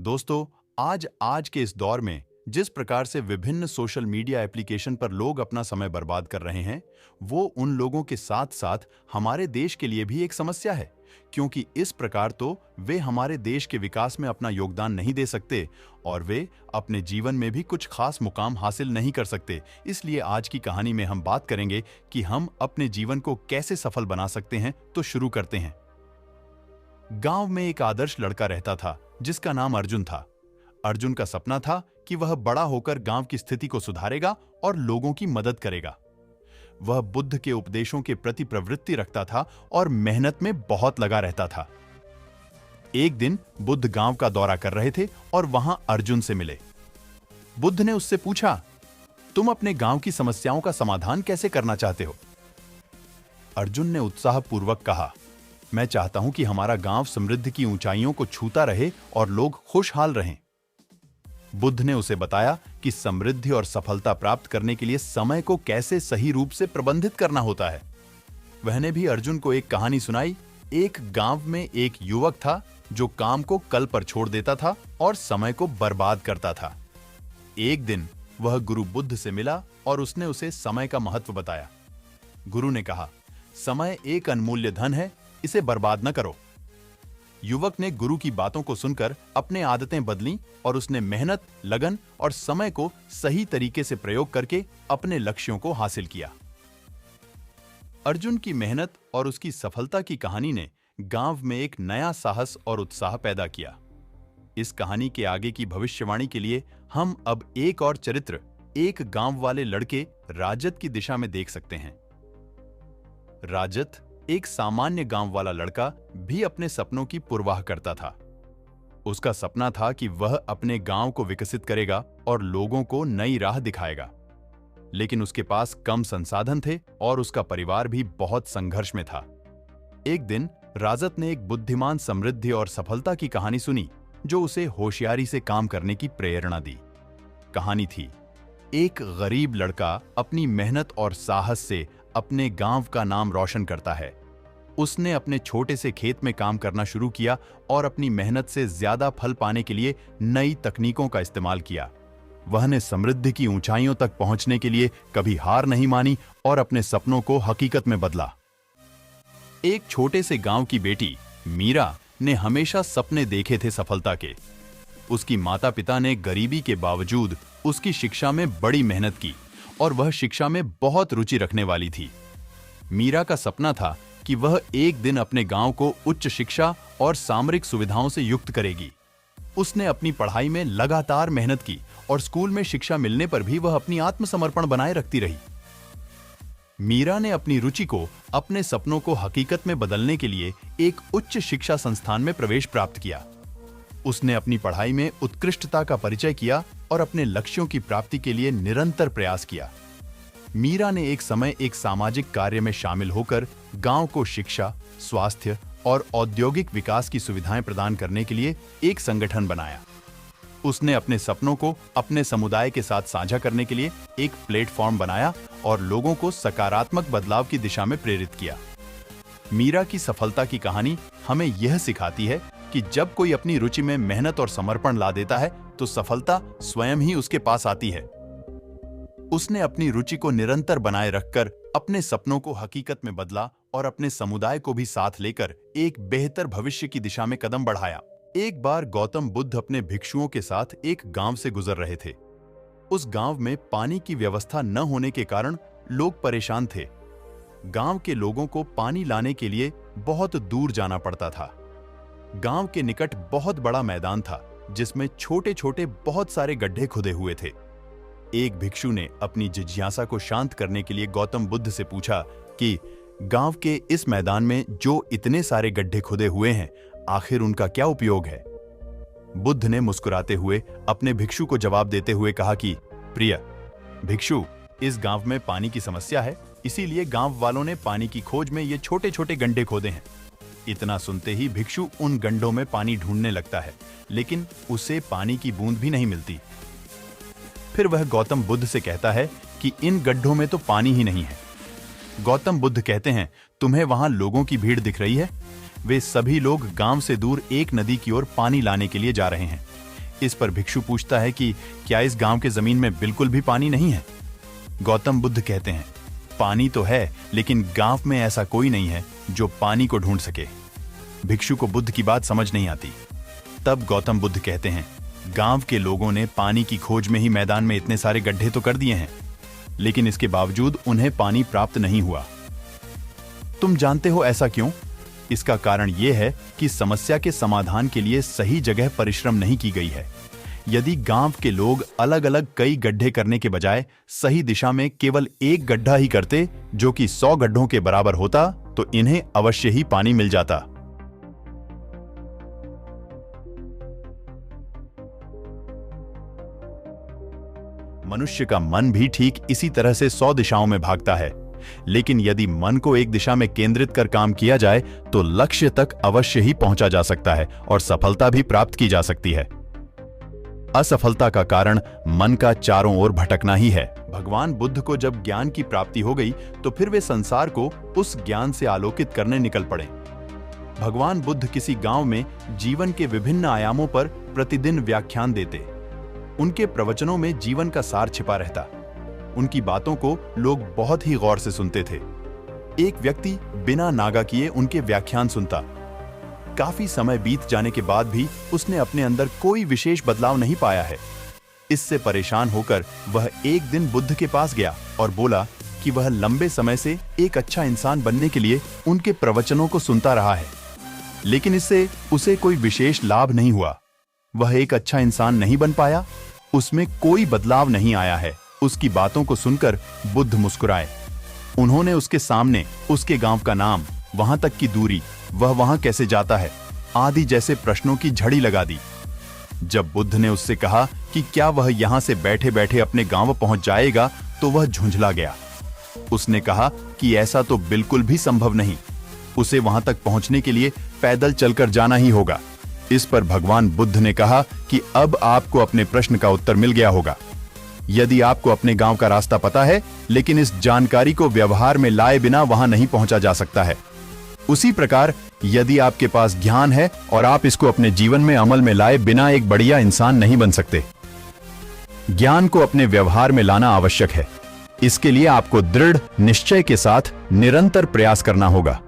दोस्तों, आज के इस दौर में जिस प्रकार से विभिन्न सोशल मीडिया एप्लीकेशन पर लोग अपना समय बर्बाद कर रहे हैं, वो उन लोगों के साथ-साथ हमारे देश के लिए भी एक समस्या है, क्योंकि इस प्रकार तो वे हमारे देश के विकास में अपना योगदान नहीं दे सकते और वे अपने जीवन में भी कुछ खास मुकाम हासिल नहीं कर सकते। इसलिए आज की कहानी में हम बात करेंगे कि हम अपने जीवन को कैसे सफल बना सकते हैं। तो शुरू करते हैं। गांव में एक आदर्श लड़का रहता था जिसका नाम अर्जुन था। अर्जुन का सपना था कि वह बड़ा होकर गांव की स्थिति को सुधारेगा और लोगों की मदद करेगा। वह बुद्ध के उपदेशों के प्रति प्रवृत्ति रखता था और मेहनत में बहुत लगा रहता था। एक दिन बुद्ध गांव का दौरा कर रहे थे और वहां अर्जुन से मिले। बुद्ध ने उससे पूछा, तुम अपने गांव की समस्याओं का समाधान कैसे करना चाहते हो? अर्जुन ने उत्साहपूर्वक कहा, मैं चाहता हूं कि हमारा गांव समृद्धि की ऊंचाइयों को छूता रहे और लोग खुशहाल रहें। बुद्ध ने उसे बताया कि समृद्धि और सफलता प्राप्त करने के लिए समय को कैसे सही रूप से प्रबंधित करना होता है। वह भी अर्जुन को एक कहानी सुनाई। एक गांव में एक युवक था जो काम को कल पर छोड़ देता था और समय को बर्बाद करता था। एक दिन वह गुरु बुद्ध से मिला और उसने उसे समय का महत्व बताया। गुरु ने कहा, समय एक अनमूल्य धन है, इसे बर्बाद न करो। युवक ने गुरु की बातों को सुनकर अपने आदतें बदलीं और उसने मेहनत, लगन और समय को सही तरीके से प्रयोग करके अपने लक्ष्यों को हासिल किया। अर्जुन की मेहनत और उसकी सफलता की कहानी ने गांव में एक नया साहस और उत्साह पैदा किया। इस कहानी के आगे की भविष्यवाणी के लिए हम अब एक और चरित्र, एक गांव वाले लड़के राजत की दिशा में देख सकते हैं। राजत एक सामान्य गांव वाला लड़का भी अपने सपनों की पुरवाह करता था। उसका सपना था कि वह अपने गांव को विकसित करेगा और लोगों को नई राह दिखाएगा। लेकिन उसके पास कम संसाधन थे और उसका परिवार भी बहुत संघर्ष में था। एक दिन राजत ने एक बुद्धिमान समृद्धि और सफलता की कहानी सुनी जो उसे होशियारी से काम करने की प्रेरणा दी। कहानी थी, एक गरीब लड़का अपनी मेहनत और साहस से अपने गांव का नाम रोशन करता है। उसने अपने छोटे से खेत में काम करना शुरू किया और अपनी मेहनत से ज्यादा फल पाने के लिए नई तकनीकों का इस्तेमाल किया। वह ने समृद्धि की ऊंचाइयों तक पहुंचने के लिए कभी हार नहीं मानी और अपने सपनों को हकीकत में बदला। एक छोटे से गांव की बेटी मीरा ने हमेशा सपने देखे थे सफलता के। उसकी माता पिता ने गरीबी के बावजूद उसकी शिक्षा में बड़ी मेहनत की और वह शिक्षा में बहुत रुचि रखने वाली थी। मीरा का सपना था कि वह एक दिन अपने गांव को उच्च शिक्षा और सामरिक सुविधाओं से युक्त करेगी। उसने अपनी पढ़ाई में लगातार मेहनत की और स्कूल में शिक्षा मिलने पर भी वह अपनी आत्मसमर्पण बनाए रखती रही। मीरा ने अपनी रुचि को अपने सपनों को हकीकत में बदलने के लिए एक उच्च शिक्षा संस्थान में प्रवेश प्राप्त किया। उसने अपनी पढ़ाई में उत्कृष्टता का परिचय किया और अपने लक्ष्यों की प्राप्ति के लिए निरंतर प्रयास किया। मीरा ने एक समय एक सामाजिक कार्य में शामिल होकर गांव को शिक्षा, स्वास्थ्य और औद्योगिक विकास की सुविधाएं प्रदान करने के लिए एक संगठन बनाया। उसने अपने सपनों को अपने समुदाय के साथ साझा करने के लिए एक प्लेटफॉर्म बनाया और लोगों को सकारात्मक बदलाव की दिशा में प्रेरित किया। मीरा की सफलता की कहानी हमें यह सिखाती है कि जब कोई अपनी रुचि में मेहनत और समर्पण ला देता है तो सफलता स्वयं ही उसके पास आती है। उसने अपनी रुचि को निरंतर बनाए रखकर अपने सपनों को हकीकत में बदला और अपने समुदाय को भी साथ लेकर एक बेहतर भविष्य की दिशा में कदम बढ़ाया। एक बार गौतम बुद्ध अपने भिक्षुओं के साथ एक गांव से गुजर रहे थे। उस गांव में पानी की व्यवस्था न होने के कारण लोग परेशान थे। गांव के लोगों को पानी लाने के लिए बहुत दूर जाना पड़ता था। गांव के निकट बहुत बड़ा मैदान था जिसमें छोटे-छोटे बहुत सारे गड्ढे खुदे हुए थे। एक भिक्षु ने अपनी जिज्ञासा को शांत करने के लिए गौतम बुद्ध से पूछा कि गांव के इस मैदान में जो इतने सारे गड्ढे खुदे हुए हैं, आखिर उनका क्या उपयोग है? बुद्ध ने मुस्कुराते हुए अपने भिक्षु को जवाब देते हुए कहा कि प्रिय भिक्षु, इस गांव में पानी की समस्या है, इसीलिए गांव वालों ने पानी की खोज में ये छोटे-छोटे गड्ढे खोदे हैं। इतना सुनते ही भिक्षु उन गड्ढों में पानी ढूंढने लगता है, लेकिन उसे पानी की बूंद भी नहीं मिलती। फिर वह गौतम बुद्ध से कहता है कि इन गड्ढों में तो पानी ही नहीं है। गौतम बुद्ध कहते हैं, तुम्हें वहां लोगों की भीड़ दिख रही है? वे सभी लोग गांव से दूर एक नदी की ओर पानी लाने के लिए जा रहे हैं। इस पर भिक्षु पूछता है कि क्या इस गांव के जमीन में बिल्कुल भी पानी नहीं है? गौतम बुद्ध कहते हैं, पानी तो है, लेकिन गांव में ऐसा कोई नहीं है जो पानी को ढूंढ सके। भिक्षु को बुद्ध की बात समझ नहीं आती। तब गौतम बुद्ध कहते हैं, गांव के लोगों ने पानी की खोज में ही मैदान में इतने सारे गड्ढे तो कर दिए हैं, लेकिन इसके बावजूद उन्हें पानी प्राप्त नहीं हुआ। तुम जानते हो ऐसा क्यों? इसका कारण यह है कि समस्या के समाधान के लिए सही जगह परिश्रम नहीं की गई है। यदि गांव के लोग अलग अलग कई गड्ढे करने के बजाय सही दिशा में केवल एक गड्ढा ही करते, जो कि 100 गड्ढों के बराबर होता, तो इन्हें अवश्य ही पानी मिल जाता। मनुष्य का मन भी ठीक इसी तरह से 100 दिशाओं में भागता है, लेकिन यदि मन को एक दिशा में केंद्रित कर काम किया जाए तो लक्ष्य तक अवश्य ही पहुंचा जा सकता है और सफलता भी प्राप्त की जा सकती है। असफलता का कारण मन का चारों ओर भटकना ही है। भगवान बुद्ध को जब ज्ञान की प्राप्ति हो गई तो फिर वे संसार को उस ज्ञान से आलोकित करने निकल पड़े। भगवान बुद्ध किसी गांव में जीवन के विभिन्न आयामों पर प्रतिदिन व्याख्यान देते। उनके प्रवचनों में जीवन का सार छिपा रहता। उनकी बातों को लोग बहुत ही गौर से सुनते थे। एक व्यक्ति बिना नागा किए उनके व्याख्यान सुनता। काफी समय बीत जाने के बाद भी उसने अपने अंदर कोई विशेष बदलाव नहीं पाया है। इससे परेशान होकर वह एक दिन बुद्ध के पास गया और बोला कि वह लंबे समय से एक अच्छा इंसान बनने के लिए उनके प्रवचनों को सुनता रहा है, लेकिन इससे उसे कोई विशेष लाभ नहीं हुआ। वह एक अच्छा इंसान नहीं बन पाया, उसमें कोई बदलाव नहीं आया है। उसकी बातों को सुनकर बुद्ध मुस्कुराए। उन्होंने उसके सामने उसके गांव का नाम, वहां तक की दूरी, वह वहां कैसे जाता है आदि जैसे प्रश्नों की झड़ी लगा दी। जब बुद्ध ने उससे कहा कि क्या वह यहां से बैठे बैठे अपने गांव पहुंच जाएगा, तो वह झुंझला गया। उसने कहा कि ऐसा तो बिल्कुल भी संभव नहीं, उसे वहां तक पहुंचने के लिए पैदल चलकर जाना ही होगा। इस पर भगवान बुद्ध ने कहा कि अब आपको अपने प्रश्न का उत्तर मिल गया होगा। यदि आपको अपने गांव का रास्ता पता है, लेकिन इस जानकारी को व्यवहार में लाए बिना वहां नहीं पहुंचा जा सकता है, उसी प्रकार यदि आपके पास ज्ञान है और आप इसको अपने जीवन में अमल में लाए बिना एक बढ़िया इंसान नहीं बन सकते। ज्ञान को अपने व्यवहार में लाना आवश्यक है। इसके लिए आपको दृढ़ निश्चय के साथ निरंतर प्रयास करना होगा।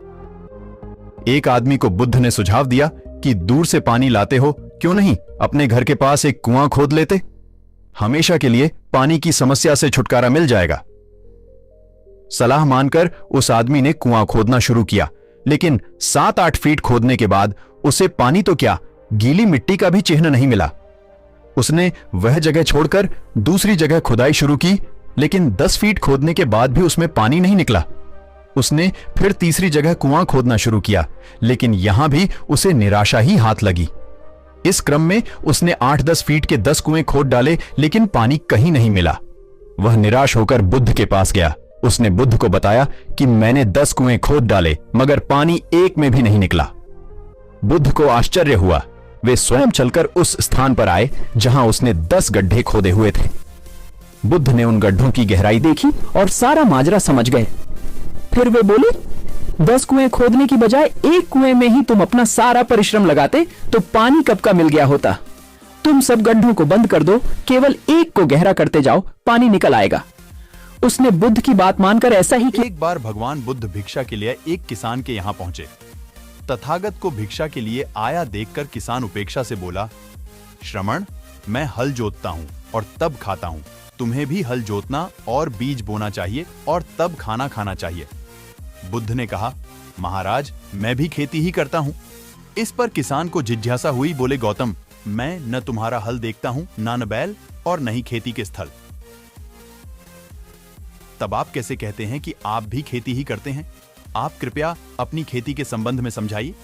एक आदमी को बुद्ध ने सुझाव दिया कि दूर से पानी लाते हो, क्यों नहीं अपने घर के पास एक कुआं खोद लेते? हमेशा के लिए पानी की समस्या से छुटकारा मिल जाएगा। सलाह मानकर उस आदमी ने कुआं खोदना शुरू किया, लेकिन 7-8 फीट खोदने के बाद उसे पानी तो क्या, गीली मिट्टी का भी चिन्ह नहीं मिला। उसने वह जगह छोड़कर दूसरी जगह खुदाई शुरू की, लेकिन 10 फीट खोदने के बाद भी उसमें पानी नहीं निकला। उसने फिर तीसरी जगह कुआं खोदना शुरू किया, लेकिन यहां भी उसे निराशा ही हाथ लगी। इस क्रम में उसने 8-10 फीट के 10 कुएं खोद डाले, लेकिन पानी कहीं नहीं मिला। वह निराश होकर बुद्ध के पास गया। उसने बुद्ध को बताया कि मैंने 10 कुएं खोद डाले, मगर पानी एक में भी नहीं निकला। बुद्ध को आश्चर्य हुआ। वे स्वयं चलकर उस स्थान पर आए जहां उसने 10 गड्ढे खोदे हुए थे। बुद्ध ने उन गड्ढों की गहराई देखी और सारा माजरा समझ गए। फिर वे बोले, 10 कुएं खोदने की बजाय एक कुएं में ही तुम अपना सारा परिश्रम लगाते तो पानी कब का मिल गया होता। तुम सब गड्ढों को बंद कर दो, केवल एक को गहरा करते जाओ, पानी निकल आएगा। उसने बुद्ध की बात मानकर ऐसा ही किया। एक बार भगवान बुद्ध भिक्षा के लिए एक किसान के यहां पहुंचे। तथागत को भिक्षा के लिए आया देखकर किसान उपेक्षा से बोला, श्रमण, मैं हल जोतता हूं और तब खाता हूं। तुम्हें भी हल जोतना और बीज बोना चाहिए और तब खाना खाना चाहिए। बुद्ध ने कहा, महाराज, मैं भी खेती ही करता हूं। इस पर किसान को जिज्ञासा हुई। बोले, गौतम, मैं न तुम्हारा हल देखता हूं, न बैल और न ही खेती के स्थल। तब आप कैसे कहते हैं कि आप भी खेती ही करते हैं? आप कृपया अपनी खेती के संबंध में समझाइए।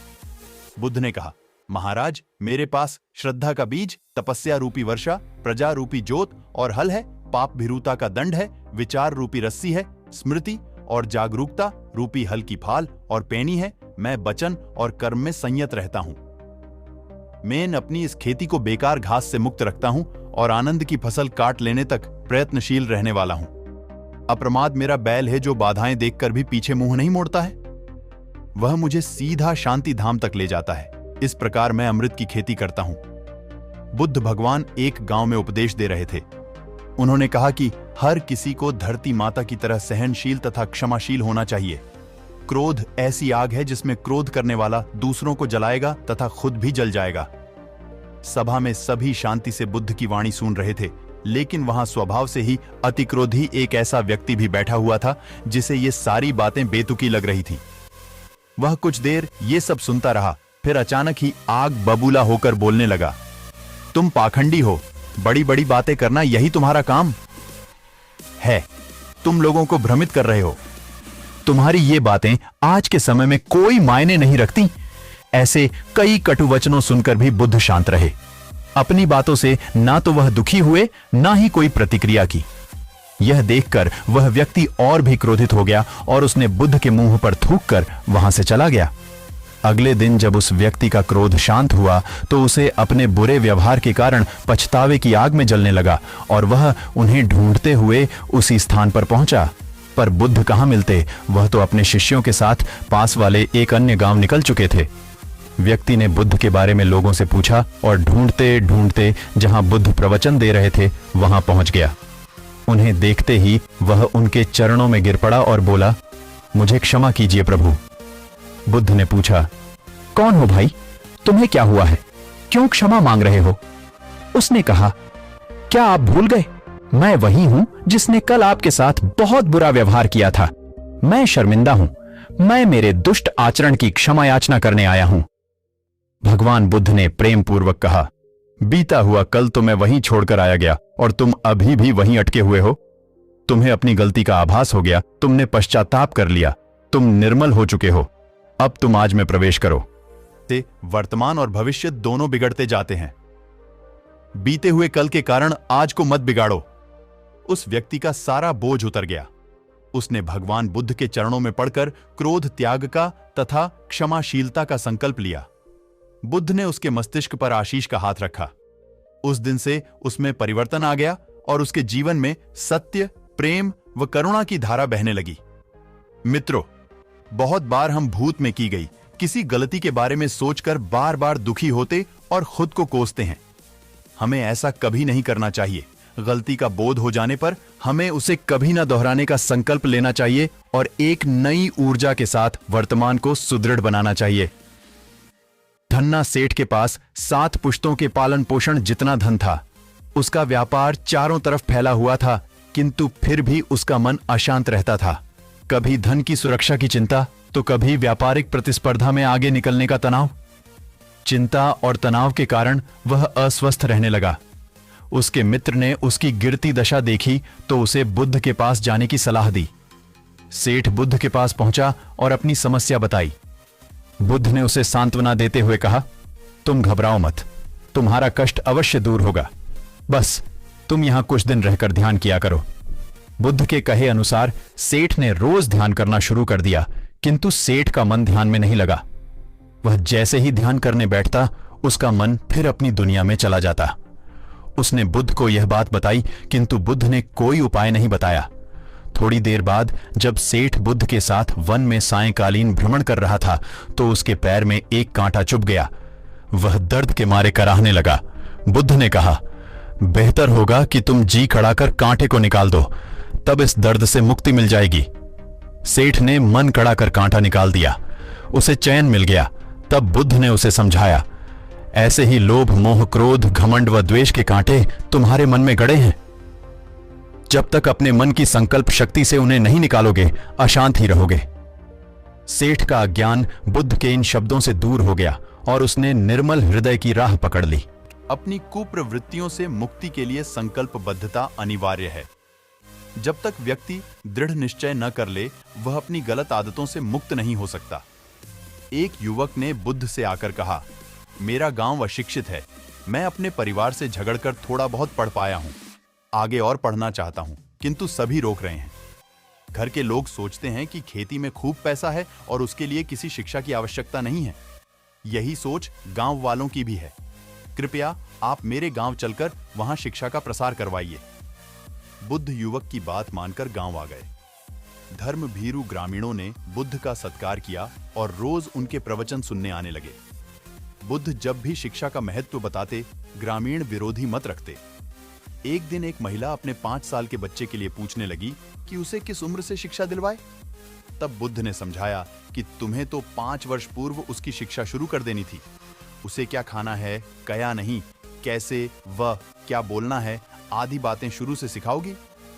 बुद्ध ने कहा, महाराज, मेरे पास श्रद्धा का बीज, तपस्या रूपी वर्षा, प्रजा रूपी जोत और हल है, पाप भीरुता का दंड है, विचार रूपी रस्सी है, स्मृति और जागरूकता रूपी हल की फाल और पैनी है। मैं वचन और कर्म में संयत रहता हूं। मैं अपनी इस खेती को बेकार घास से मुक्त रखता हूं और आनंद की फसल काट लेने तक प्रयत्नशील रहने वाला हूं। अप्रमाद मेरा बैल है जो बाधाएं देखकर भी पीछे मुंह नहीं मोड़ता है। वह मुझे सीधा शांति धाम तक ले जाता है। इस प्रकार मैं अमृत की खेती करता हूं। बुद्ध भगवान एक गांव में उपदेश दे रहे थे। उन्होंने कहा कि हर किसी को धरती माता की तरह सहनशील तथा क्षमाशील होना चाहिए। क्रोध ऐसी आग है जिसमें क्रोध करने वाला दूसरों को जलाएगा तथा खुद भी जल जाएगा। सभा में सभी शांति से बुद्ध की वाणी सुन रहे थे, लेकिन वहां स्वभाव से ही अतिक्रोधी एक ऐसा व्यक्ति भी बैठा हुआ था जिसे ये सारी बातें बेतुकी लग रही थी। वह कुछ देर ये सब सुनता रहा, फिर अचानक ही आग बबूला होकर बोलने लगा, तुम पाखंडी हो, बड़ी बड़ी बातें करना यही तुम्हारा काम है। तुम लोगों को भ्रमित कर रहे हो। तुम्हारी ये बातें आज के समय में कोई मायने नहीं रखती। ऐसे कई कटु वचनों सुनकर भी बुद्ध शांत रहे। अपनी बातों से ना तो वह दुखी हुए, ना ही कोई प्रतिक्रिया की। यह देखकर वह व्यक्ति और भी क्रोधित हो गया और उसने बुद्ध के मुंह पर थूककर वहां से चला गया। अगले दिन जब उस व्यक्ति का क्रोध शांत हुआ तो उसे अपने बुरे व्यवहार के कारण पछतावे की आग में जलने लगा और वह उन्हें ढूंढते हुए उसी स्थान पर पहुंचा। पर बुद्ध कहां मिलते, वह तो अपने शिष्यों के साथ पास वाले एक अन्य गांव निकल चुके थे। व्यक्ति ने बुद्ध के बारे में लोगों से पूछा और ढूंढते ढूंढते जहां बुद्ध प्रवचन दे रहे थे वहां पहुंच गया। उन्हें देखते ही वह उनके चरणों में गिर पड़ा और बोला, मुझे क्षमा कीजिए प्रभु। बुद्ध ने पूछा, कौन हो भाई, तुम्हें क्या हुआ है, क्यों क्षमा मांग रहे हो? उसने कहा, क्या आप भूल गए, मैं वही हूं जिसने कल आपके साथ बहुत बुरा व्यवहार किया था। मैं शर्मिंदा हूं, मैं मेरे दुष्ट आचरण की क्षमा याचना करने आया हूं। भगवान बुद्ध ने प्रेम पूर्वक कहा, बीता हुआ कल तो मैं वहीं छोड़कर आया गया और तुम अभी भी वहीं अटके हुए हो। तुम्हें अपनी गलती का आभास हो गया, तुमने पश्चाताप कर लिया, तुम निर्मल हो चुके हो। अब तुम आज में प्रवेश करो। ते वर्तमान और भविष्य दोनों बिगड़ते जाते हैं। बीते हुए कल के कारण आज को मत बिगाड़ो। उस व्यक्ति का सारा बोझ उतर गया। उसने भगवान बुद्ध के चरणों में पड़कर क्रोध त्याग का तथा क्षमाशीलता का संकल्प लिया। बुद्ध ने उसके मस्तिष्क पर आशीष का हाथ रखा। उस दिन से उसमें परिवर्तन आ गया और उसके जीवन में सत्य, प्रेम व करुणा की धारा बहने लगी। मित्रों, बहुत बार हम भूत में की गई किसी गलती के बारे में सोचकर बार बार दुखी होते और खुद को कोसते हैं। हमें ऐसा कभी नहीं करना चाहिए। गलती का बोध हो जाने पर हमें उसे कभी न दोहराने का संकल्प लेना चाहिए और एक नई ऊर्जा के साथ वर्तमान को सुदृढ़ बनाना चाहिए। धन्ना सेठ के पास 7 पुश्तों के पालन पोषण जितना धन था। उसका व्यापार चारों तरफ फैला हुआ था, किंतु फिर भी उसका मन अशांत रहता था। कभी धन की सुरक्षा की चिंता, तो कभी व्यापारिक प्रतिस्पर्धा में आगे निकलने का तनाव। चिंता और तनाव के कारण वह अस्वस्थ रहने लगा। उसके मित्र ने उसकी गिरती दशा देखी तो उसे बुद्ध के पास जाने की सलाह दी। सेठ बुद्ध के पास पहुंचा और अपनी समस्या बताई। बुद्ध ने उसे सांत्वना देते हुए कहा, तुम घबराओ मत, तुम्हारा कष्ट अवश्य दूर होगा। बस तुम यहां कुछ दिन रहकर ध्यान किया करो। बुद्ध के कहे अनुसार सेठ ने रोज ध्यान करना शुरू कर दिया, किंतु सेठ का मन ध्यान में नहीं लगा। वह जैसे ही ध्यान करने बैठता, उसका मन फिर अपनी दुनिया में चला जाता। उसने बुद्ध को यह बात बताई, किंतु बुद्ध ने कोई उपाय नहीं बताया। थोड़ी देर बाद जब सेठ बुद्ध के साथ वन में सायंकालीन भ्रमण कर रहा था तो उसके पैर में एक कांटा चुभ गया। वह दर्द के मारे कराहने लगा। बुद्ध ने कहा, बेहतर होगा कि तुम जी खड़ाकर कांटे को निकाल दो, तब इस दर्द से मुक्ति मिल जाएगी। सेठ ने मन कड़ाकर कांटा निकाल दिया। उसे चैन मिल गया। तब बुद्ध ने उसे समझाया, ऐसे ही लोभ, मोह, क्रोध, घमंड व द्वेष के कांटे तुम्हारे मन में गड़े हैं। जब तक अपने मन की संकल्प शक्ति से उन्हें नहीं निकालोगे, अशांत ही रहोगे। सेठ का अज्ञान बुद्ध के इन शब्दों से दूर हो गया और उसने निर्मल हृदय की राह पकड़ ली। अपनी कुप्रवृत्तियों से मुक्ति के लिए संकल्पबद्धता अनिवार्य है। जब तक व्यक्ति दृढ़ निश्चय न कर ले, वह अपनी गलत आदतों से मुक्त नहीं हो सकता। एक युवक ने बुद्ध से आकर कहा, मेरा गांव अशिक्षित है, मैं अपने परिवार से झगड़कर थोड़ा बहुत पढ़ पाया हूं, आगे और पढ़ना चाहता हूं, किंतु सभी रोक रहे हैं। घर के लोग सोचते हैं कि खेती में खूब पैसा है और उसके लिए किसी शिक्षा की आवश्यकता नहीं है। यही सोच गांव वालों की भी है। कृपया आप मेरे गांव चलकर वहां शिक्षा का प्रसार करवाइए। बुद्ध युवक की बात मानकर गांव आ गए। धर्म भीरू ग्रामीणों ने बुद्ध का सत्कार किया और रोज उनके प्रवचन सुनने आने लगे। बुद्ध जब भी शिक्षा का महत्व बताते, ग्रामीण विरोधी मत रखते। एक दिन एक महिला अपने 5 साल के बच्चे के लिए पूछने लगी कि उसे किस उम्र से शिक्षा दिलवाए। तब बुद्ध ने समझाया कि तुम्हें तो 5 वर्ष पूर्व उसकी शिक्षा शुरू कर देनी थी। उसे क्या खाना है, क्या नहीं, कैसे वह क्या बोलना है आदि बातें शुरू से सिखाओगी,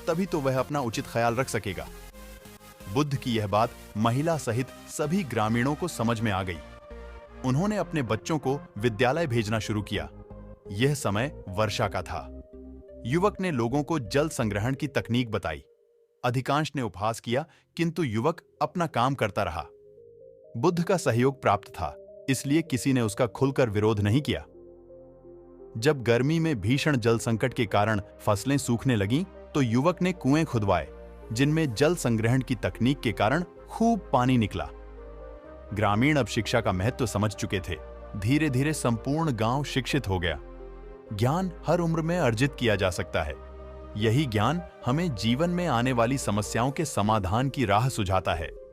तभी तो वह अपना उचित ख्याल रख सकेगा। बुद्ध की यह बात महिला सहित सभी ग्रामीणों को समझ में आ गई। उन्होंने अपने बच्चों को विद्यालय भेजना शुरू किया। यह समय वर्षा का था। युवक ने लोगों को जल संग्रहण की तकनीक बताई। अधिकांश ने उपहास किया, किंतु युवक अपना काम करता रहा। बुद्ध का सहयोग प्राप्त था, इसलिए किसी ने उसका खुलकर विरोध नहीं किया। जब गर्मी में भीषण जल संकट के कारण फसलें सूखने लगीं, तो युवक ने कुएं खुदवाए, जिनमें जल संग्रहण की तकनीक के कारण खूब पानी निकला। ग्रामीण अब शिक्षा का महत्व समझ चुके थे। धीरे धीरे संपूर्ण गांव शिक्षित हो गया। ज्ञान हर उम्र में अर्जित किया जा सकता है। यही ज्ञान हमें जीवन में आने वाली समस्याओं के समाधान की राह सुझाता है।